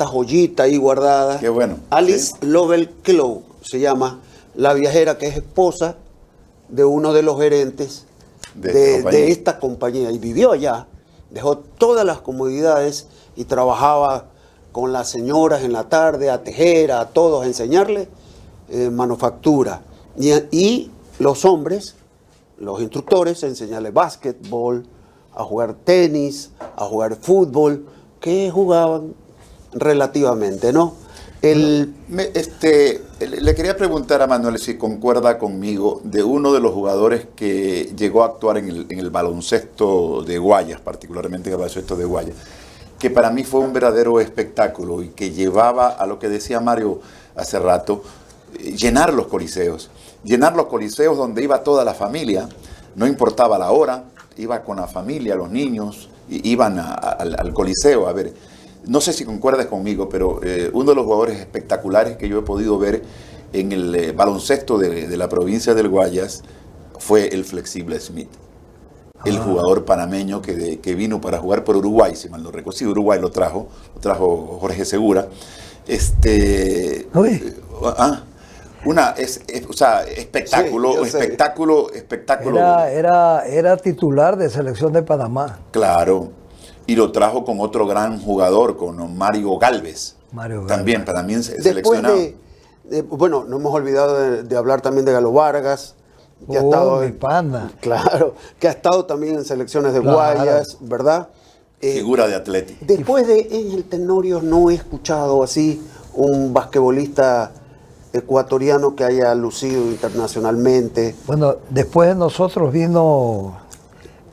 A: joyita ahí guardada.
C: Qué bueno.
A: Alice
C: Sí.
A: Lovell Clough se llama, la viajera que es esposa de uno de los gerentes de esta compañía. Y vivió allá, dejó todas las comodidades y trabajaba con las señoras en la tarde a tejer, a todos, a enseñarles manufactura. Y los hombres, los instructores, a enseñarles básquetbol, a jugar tenis, a jugar fútbol, que jugaban relativamente, ¿no?
C: Le quería preguntar a Manuel si concuerda conmigo de uno de los jugadores que llegó a actuar en el baloncesto de Guayas, particularmente en el baloncesto de Guayas, que para mí fue un verdadero espectáculo y que llevaba a lo que decía Mario hace rato, llenar los coliseos donde iba toda la familia, no importaba la hora, iba con la familia, los niños, iban al coliseo a ver. No sé si concuerdas conmigo, pero uno de los jugadores espectaculares que yo he podido ver en el baloncesto de la provincia del Guayas fue el Flexible Smith, el jugador panameño que vino para jugar por Uruguay, si mal no recuerdo. Sí, Uruguay lo trajo Jorge Segura. Espectáculo,
A: Sí,
C: espectáculo.
B: Era titular de selección de Panamá.
C: Claro. Y lo trajo con otro gran jugador, con Mario Gálvez.
B: Mario
C: También
B: Gálvez.
A: Después
C: seleccionado.
A: bueno, no hemos olvidado de hablar también de Galo Vargas, que ha
B: Oh,
A: estado
B: mi pana.
A: claro, que ha estado también en selecciones de
B: Claro.
A: Guayas, ¿verdad?
C: Figura de Atleti.
A: Después de Ángel Tenorio no he escuchado así un basquetbolista ecuatoriano que haya lucido internacionalmente.
B: Bueno, después de nosotros vino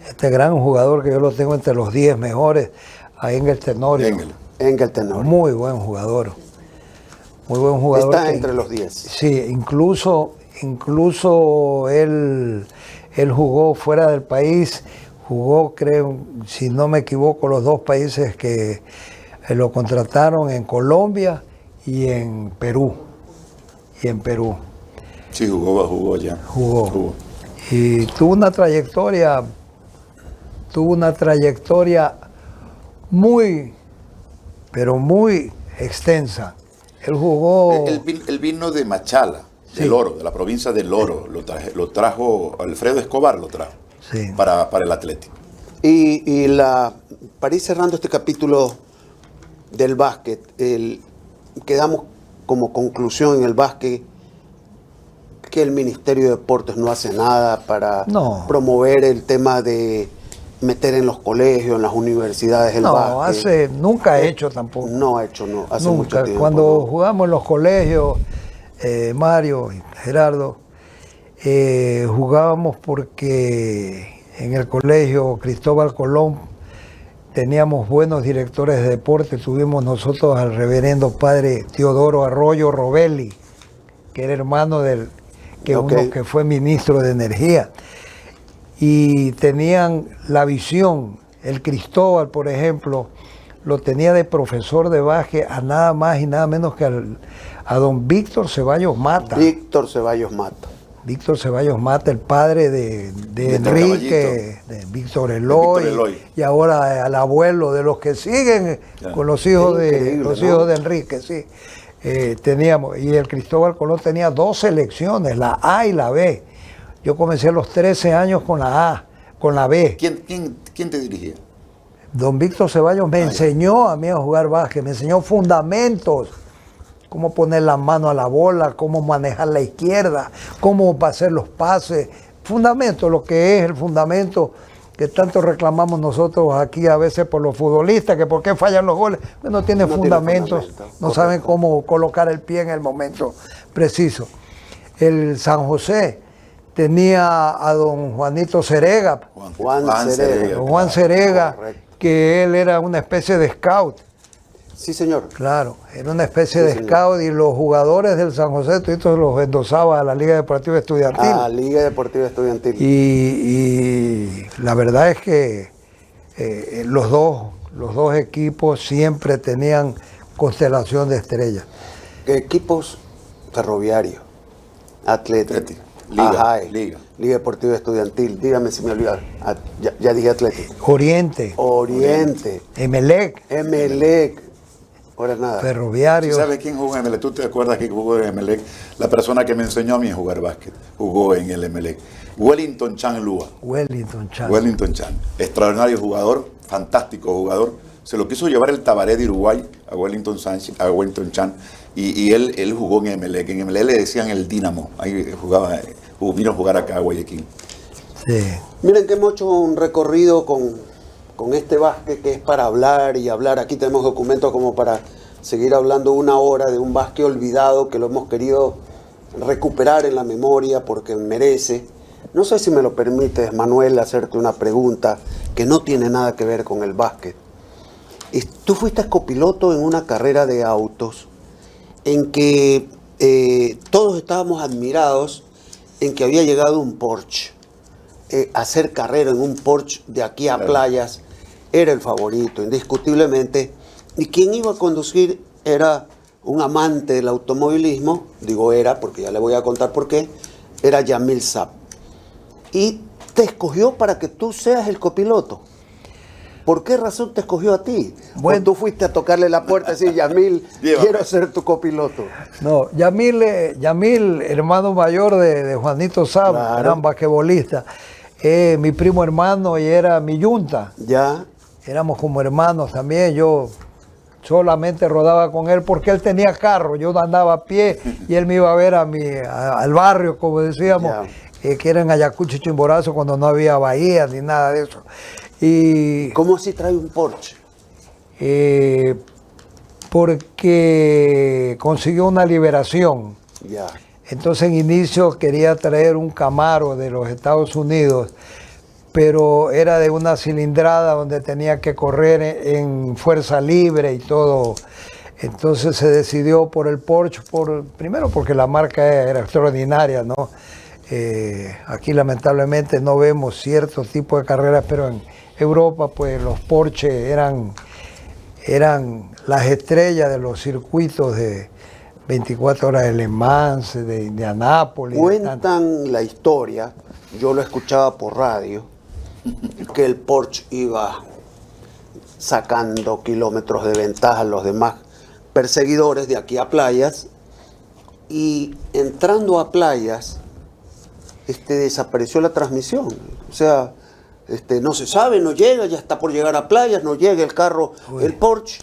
B: este gran jugador que yo lo tengo entre los 10 mejores, a Ángel Tenorio.
A: Ángel Tenorio.
B: Muy buen jugador. Muy buen jugador.
A: Está
B: que-
A: entre los 10.
B: Sí, incluso él jugó fuera del país, jugó, creo, si no me equivoco, los dos países que lo contrataron, en Colombia y en Perú.
C: Sí, jugó ya.
B: Jugó. Y tuvo una trayectoria muy, pero muy extensa. Él jugó...
C: Él vino de Machala,
B: Sí.
C: del Oro, de la provincia del Oro. Lo trajo Alfredo Escobar, lo trajo
B: Sí.
C: para el Atlético.
A: Para ir cerrando este capítulo del básquet, quedamos como conclusión en el básquet que el Ministerio de Deportes no hace nada para
B: No.
A: promover el tema de meter en los colegios, en las universidades el
B: No,
A: básquet.
B: nunca ha hecho tampoco.
A: No ha hecho, no, hace mucho
B: Nunca.
A: tiempo.
B: Cuando
A: ¿no?
B: jugamos en los colegios, Mario y Gerardo, jugábamos porque en el colegio Cristóbal Colón teníamos buenos directores de deporte. Tuvimos nosotros al reverendo padre Teodoro Arroyo Robelli, que era hermano del
A: Ok.
B: uno que fue ministro de Energía. Y tenían la visión. El Cristóbal, por ejemplo, lo tenía de profesor de básquet a nada más y nada menos que a don Víctor Ceballos Mata.
A: Víctor Ceballos Mata.
B: Víctor Ceballos Mata, el padre de Enrique, de Víctor
C: Víctor
B: Eloy,
C: Eloy.
B: y ahora al abuelo de los que siguen
C: Ya.
B: con los hijos
A: Increíble,
B: los
A: ¿no?
B: hijos de Enrique, sí. Teníamos, y el Cristóbal Colón tenía dos selecciones, la A y la B. Yo comencé a los 13 años con la A, con la B.
C: ¿Quién te dirigía?
B: Don Víctor Ceballos me
C: ya.
B: enseñó a mí a jugar básquet, me enseñó fundamentos, cómo poner la mano a la bola, cómo manejar la izquierda, cómo hacer los pases, fundamentos, lo que es el fundamento que tanto reclamamos nosotros aquí a veces por los futbolistas, que por qué fallan los goles, pues no tienen
A: No tiene
B: fundamentos,
A: fundamento,
B: no
A: correcto.
B: saben cómo colocar el pie en el momento preciso. El San José tenía a don Juanito Cerega,
A: Juan Cerega.
B: don Juan Cerega,
A: Correcto.
B: que él era una especie de scout.
A: Sí, señor.
B: Claro, era una especie
A: Sí,
B: de
A: señor.
B: scout, y los jugadores del San José toditos los endosaba a la Liga Deportiva Estudiantil.
A: A Liga Deportiva Estudiantil.
B: Y la verdad es que los dos equipos siempre tenían constelación de estrellas.
A: Equipos ferroviarios, Atlético,
C: Atlético, Liga,
A: Ajay,
C: Liga.
A: Liga Deportiva Estudiantil, dígame si me olvidé. Ya dije Atlético.
B: Oriente,
A: Oriente,
B: Emelec,
A: Emelec, ahora nada.
B: Ferroviario.
C: ¿Sabes quién jugó en Emelec? ¿Tú te acuerdas quién jugó en Emelec? La persona que me enseñó a mí a jugar básquet jugó en el Emelec. Wellington Chan Lua.
B: Wellington Chan.
C: Wellington Chan. Extraordinario jugador, fantástico jugador. Se lo quiso llevar el Tabaré de Uruguay a Wellington Chan. Y él jugó en Emelec. En Emelec le decían el Dínamo. Ahí vino a jugar acá a Guayaquil.
B: Sí.
A: Miren que hemos hecho un recorrido con este básquet que es para hablar y hablar. Aquí tenemos documentos como para seguir hablando una hora de un básquet olvidado que lo hemos querido recuperar en la memoria porque merece. No sé si me lo permites, Manuel, hacerte una pregunta que no tiene nada que ver con el básquet. Tú fuiste copiloto en una carrera de autos en que todos estábamos admirados en que había llegado un Porsche. Hacer carrera en un Porsche de aquí a
C: Claro.
A: Playas era el favorito, indiscutiblemente. Y quien iba a conducir era un amante del automovilismo, digo era, porque ya le voy a contar por qué, era Yamil Saab. Y te escogió para que tú seas el copiloto. ¿Por qué razón te escogió a ti?
B: Bueno.
A: ¿O tú fuiste a tocarle la puerta y decir, Yamil,
C: Llévame.
A: quiero ser tu copiloto?
B: No, Yamil, hermano mayor de Juanito Saab,
A: Claro.
B: gran basquetbolista, mi primo hermano y era mi yunta.
A: Ya,
B: éramos como hermanos también. Yo solamente rodaba con él porque él tenía carro, yo andaba a pie y él me iba a ver al barrio, como decíamos, que era en Ayacucho y Chimborazo, cuando no había bahía ni nada de eso. Y
A: ¿Cómo así trae un Porsche?
B: Porque consiguió una liberación.
A: Ya.
B: Entonces en inicio quería traer un Camaro de los Estados Unidos, pero era de una cilindrada donde tenía que correr en fuerza libre y todo. Entonces se decidió por el Porsche, primero porque la marca era extraordinaria, ¿no? Aquí lamentablemente no vemos ciertos tipos de carreras, pero en Europa pues los Porsche eran las estrellas de los circuitos de 24 horas de Le Mans, de Indianápolis.
A: Cuentan la historia, yo lo escuchaba por radio, que el Porsche iba sacando kilómetros de ventaja a los demás perseguidores de aquí a Playas, y entrando a Playas desapareció la transmisión. O sea, no se sabe, no llega, ya está por llegar a Playas, no llega el carro, el Porsche.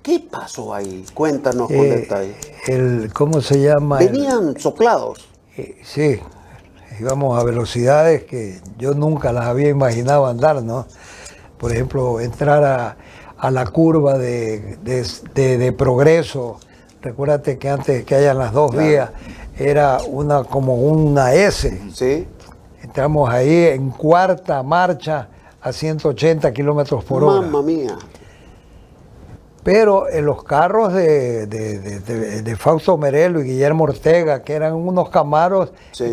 A: ¿Qué pasó ahí? Cuéntanos con detalle.
B: ¿Cómo se llama?
A: Venían soplados.
B: Sí, íbamos a velocidades que yo nunca las había imaginado andar, ¿no? Por ejemplo, entrar a la curva de Progreso. Recuérdate que antes que hayan las dos vías, era como una S.
A: Sí.
B: Entramos ahí en cuarta marcha a 180 kilómetros por hora.
A: Mamma mía.
B: Pero en los carros de Fausto Merelo y Guillermo Ortega, que eran unos Camaros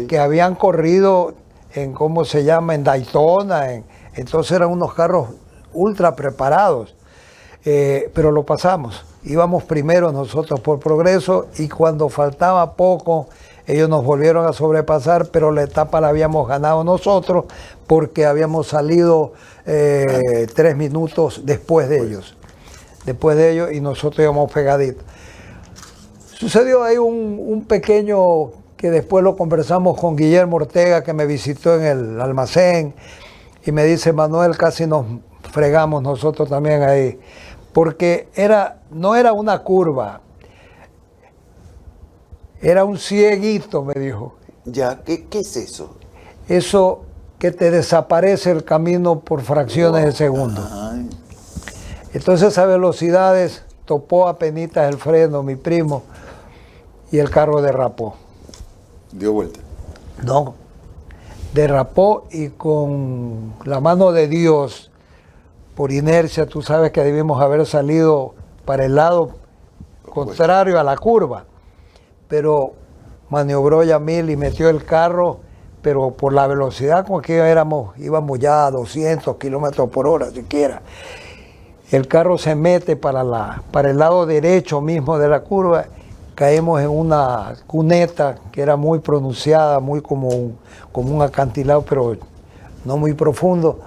B: que habían corrido en, ¿cómo se llama?, en Daytona. Entonces eran unos carros ultra preparados. Pero lo pasamos. Íbamos primero nosotros por Progreso y cuando faltaba poco, ellos nos volvieron a sobrepasar, pero la etapa la habíamos ganado nosotros porque habíamos salido 3 minutos después de ellos. Y nosotros íbamos pegaditos. Sucedió ahí un pequeño, que después lo conversamos con Guillermo Ortega, que me visitó en el almacén, y me dice: Manuel, casi nos fregamos nosotros también ahí, porque no era una curva, era un cieguito, me dijo.
A: Ya, ¿qué es eso?
B: Eso que te desaparece el camino por fracciones de segundo.
C: Ay.
B: Entonces a velocidades topó apenitas el freno mi primo y el carro derrapó.
C: Dio vuelta.
B: No, derrapó y con la mano de Dios, por inercia, tú sabes que debimos haber salido para el lado contrario a la curva, pero maniobró Yamil y metió el carro, pero por la velocidad con que íbamos ya a 200 kilómetros por hora siquiera. El carro se mete para el lado derecho mismo de la curva, caemos en una cuneta que era muy pronunciada, muy como un acantilado, pero no muy profundo.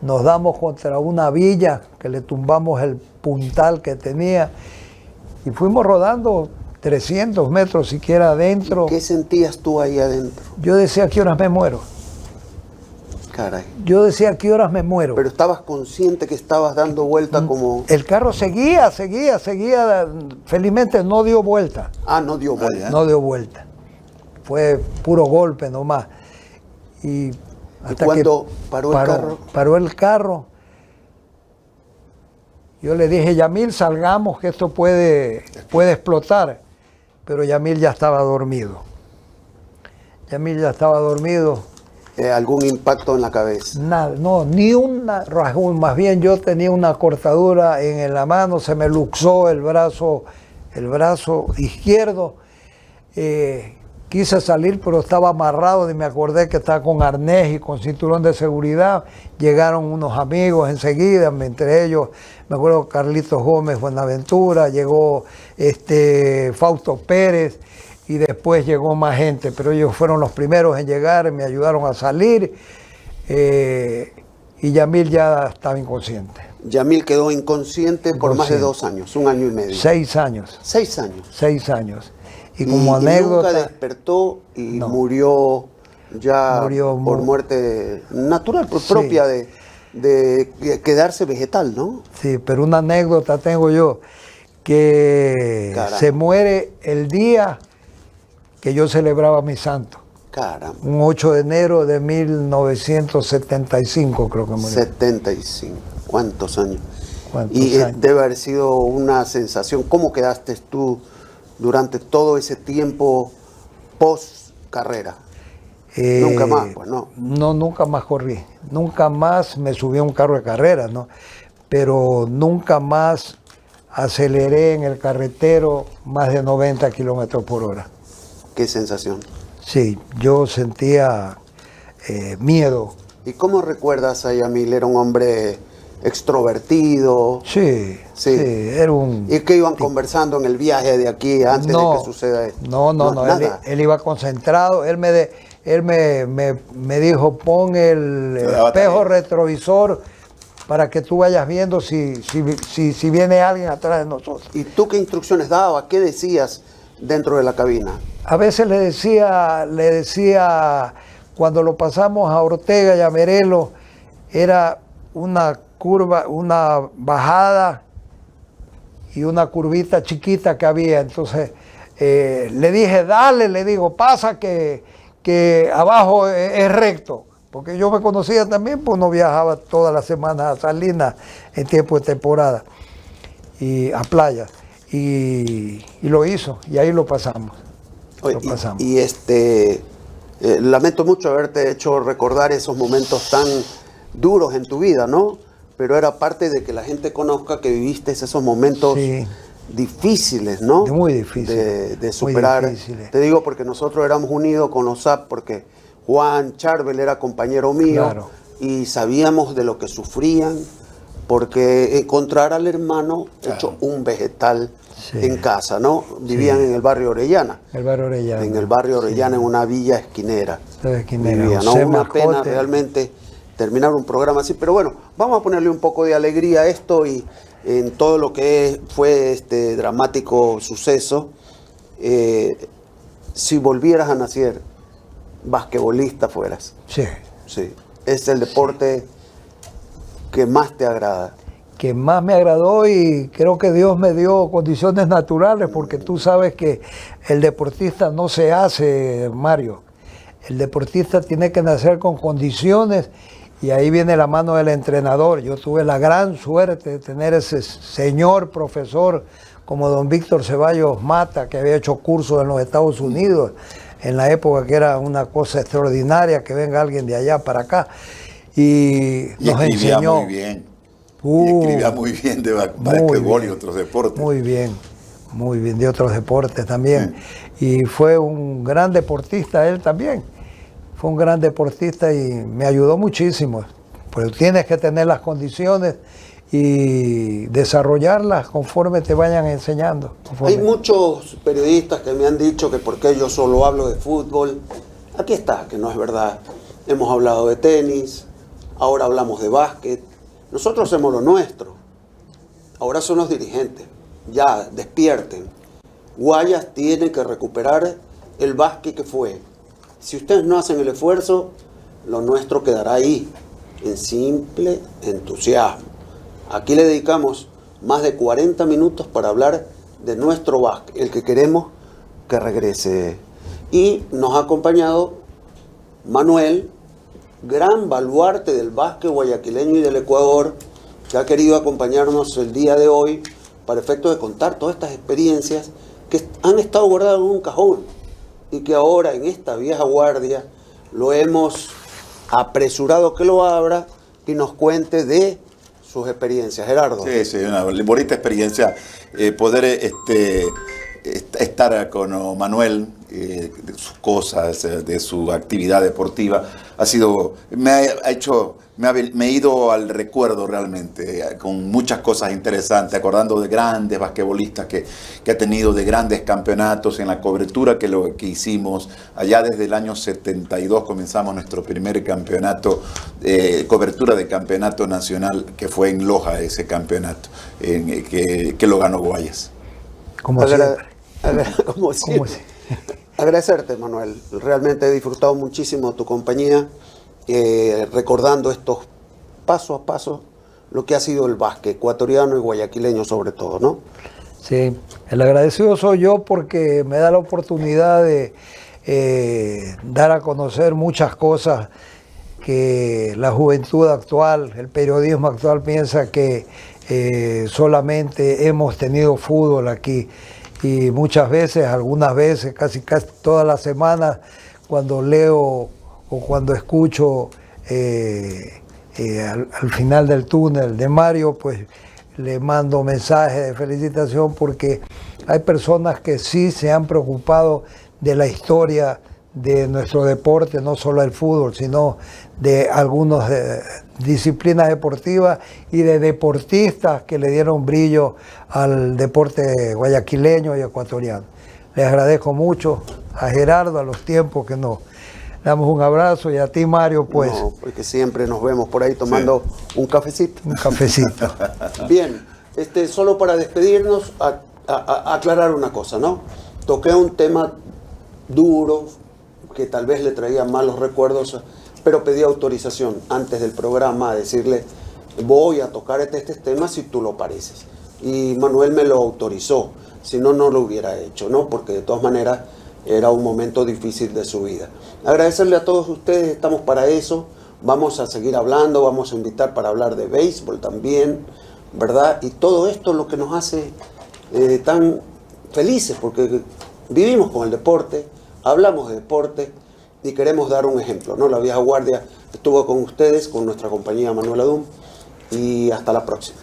B: Nos damos contra una villa que le tumbamos el puntal que tenía y fuimos rodando 300 metros siquiera adentro.
A: ¿Qué sentías tú ahí adentro?
B: Yo decía: ¿a qué horas me muero?
A: Caray.
B: Yo decía: ¿a qué horas me muero?
A: Pero estabas consciente que estabas dando vuelta como...
B: El carro seguía. Felizmente no dio vuelta.
A: Ah, no dio vuelta.
B: No dio vuelta. Fue puro golpe nomás. Y hasta
A: cuando
B: que
A: paró
B: el carro, yo le dije: Yamil, salgamos, que esto puede explotar. Pero Yamil ya estaba dormido.
A: ¿Algún impacto en la cabeza?
B: Nada, no, ni una rasguña. Más bien yo tenía una cortadura en la mano, se me luxó el brazo izquierdo. Quise salir, pero estaba amarrado y me acordé que estaba con arnés y con cinturón de seguridad. Llegaron unos amigos enseguida, entre ellos, me acuerdo, Carlitos Gómez Buenaventura, llegó Fausto Pérez, y después llegó más gente, pero ellos fueron los primeros en llegar, me ayudaron a salir, y Yamil ya estaba inconsciente.
A: Yamil quedó inconsciente por más de 2 años, 1 año y medio.
B: 6 años.
A: 6 años.
B: 6 años. Y como anécdota...
A: Y nunca despertó y murió ya por muerte natural, propia de... de quedarse vegetal, ¿no?
B: Sí, pero una anécdota tengo yo, que
A: Caramba.
B: se muere el día que yo celebraba mi santo.
A: Caramba.
B: Un 8 de enero de 1975 creo que murió.
A: 75. ¿Cuántos años?
B: ¿Cuántos
A: Y
B: años?
A: debe haber sido una sensación. ¿Cómo quedaste tú durante todo ese tiempo post carrera? Nunca más, pues no.
B: No, nunca más corrí. Nunca más me subí a un carro de carrera, ¿no? Pero nunca más aceleré en el carretero más de 90 kilómetros por hora.
A: ¿Qué sensación?
B: Sí, yo sentía miedo.
A: ¿Y cómo recuerdas a Yamil? ¿Era un hombre extrovertido?
B: Sí,
A: Sí.
B: era un...
A: ¿Y que iban conversando en el viaje de aquí antes de que suceda esto?
B: No,
A: nada.
B: él iba concentrado, él me dijo, pon el espejo retrovisor para que tú vayas viendo si viene alguien atrás de nosotros.
A: ¿Y tú qué instrucciones dabas? ¿Qué decías dentro de la cabina?
B: A veces le decía, cuando lo pasamos a Ortega y a Merelo, era una curva, una bajada y una curvita chiquita que había. Entonces le dije, dale, le digo, pasa que abajo es recto. Porque yo me conocía también, pues no viajaba todas las semanas a Salinas en tiempo de temporada y a playa. Y lo hizo, y ahí lo pasamos.
A: Oye,
B: Lo pasamos.
A: Lamento mucho haberte hecho recordar esos momentos tan duros en tu vida, ¿no? Pero era parte de que la gente conozca que viviste esos momentos
B: Sí.
A: difíciles, ¿no?
B: Muy difíciles.
A: De superar.
B: Muy difíciles.
A: Te digo porque nosotros éramos unidos con los SAP, porque Juan Charbel era compañero mío,
B: Claro.
A: y sabíamos de lo que sufrían, porque encontrar al hermano hecho un vegetal
B: Sí.
A: en casa, ¿no? Vivían en el barrio Orellana.
B: El barrio Orellana.
A: En el barrio Orellana, en una villa esquinera.
B: La esquinera,
A: Vivía, ¿no?
B: José
A: Una pena
B: Mascote.
A: realmente terminar un programa así, pero bueno, vamos a ponerle un poco de alegría a esto y en todo lo que fue este dramático suceso. Si volvieras a nacer, basquetbolista fueras.
B: Sí.
A: Sí. Es el deporte que más te agrada.
B: Que más me agradó, y creo que Dios me dio condiciones naturales, porque tú sabes que el deportista no se hace, Mario. El deportista tiene que nacer con condiciones, y ahí viene la mano del entrenador. Yo tuve la gran suerte de tener ese señor profesor como don Víctor Ceballos Mata, que había hecho cursos en los Estados Unidos, en la época que era una cosa extraordinaria que venga alguien de allá para acá. Y nos
C: escribía
B: enseñó.
C: muy bien. Y escribía muy bien de basquetbol y otros deportes.
B: Muy bien, de otros deportes también. Y fue un gran deportista él también. Fue un gran deportista y me ayudó muchísimo. Pero tienes que tener las condiciones y desarrollarlas conforme te vayan enseñando.
A: Hay muchos periodistas que me han dicho que por qué yo solo hablo de fútbol. Aquí está, que no es verdad. Hemos hablado de tenis, ahora hablamos de básquet. Nosotros hacemos lo nuestro. Ahora son los dirigentes. Ya, despierten. Guayas tiene que recuperar el básquet que fue. Si ustedes no hacen el esfuerzo, lo nuestro quedará ahí, en simple entusiasmo. Aquí le dedicamos más de 40 minutos para hablar de nuestro básquet, el que queremos que regrese. Y nos ha acompañado Manuel, gran baluarte del básquet guayaquileño y del Ecuador, que ha querido acompañarnos el día de hoy para efecto de contar todas estas experiencias que han estado guardadas en un cajón y que ahora en esta vieja guardia lo hemos apresurado que lo abra y nos cuente de sus experiencias. Gerardo.
C: Sí, sí, una bonita experiencia poder estar con Manuel, de sus cosas, de su actividad deportiva. Me he ido al recuerdo realmente, con muchas cosas interesantes, acordando de grandes basquetbolistas que ha tenido, de grandes campeonatos, en la cobertura que hicimos. Allá desde el año 72 comenzamos nuestro primer campeonato, cobertura de campeonato nacional, que fue en Loja ese campeonato, que lo ganó Guayas.
B: Como siempre.
A: Como siempre. Agradecerte, Manuel. Realmente he disfrutado muchísimo tu compañía, recordando estos paso a paso lo que ha sido el básquet ecuatoriano y guayaquileño sobre todo, ¿no?
B: Sí, el agradecido soy yo porque me da la oportunidad de dar a conocer muchas cosas que la juventud actual, el periodismo actual piensa que solamente hemos tenido fútbol aquí, y muchas veces, algunas veces, casi todas las semanas, cuando leo o cuando escucho al final del túnel de Mario, pues le mando mensajes de felicitación, porque hay personas que sí se han preocupado de la historia de nuestro deporte, no solo el fútbol, sino de algunas disciplinas deportivas y de deportistas que le dieron brillo al deporte guayaquileño y ecuatoriano. Les agradezco mucho a Gerardo, a los tiempos que nos damos un abrazo, y a ti, Mario, pues.
A: No, porque siempre nos vemos por ahí tomando un cafecito.
B: Un cafecito.
A: Bien, solo para despedirnos, aclarar una cosa, ¿no? Toqué un tema duro, que tal vez le traía malos recuerdos, pero pedí autorización antes del programa a decirle, voy a tocar este tema si tú lo pareces. Y Manuel me lo autorizó, si no, no lo hubiera hecho, ¿no? Porque de todas maneras era un momento difícil de su vida. Agradecerle a todos ustedes, estamos para eso, vamos a seguir hablando, vamos a invitar para hablar de béisbol también, ¿verdad? Y todo esto es lo que nos hace tan felices, porque vivimos con el deporte, hablamos de deporte y queremos dar un ejemplo, ¿no? La Vieja Guardia estuvo con ustedes, con nuestra compañía Manuel Adum, y hasta la próxima.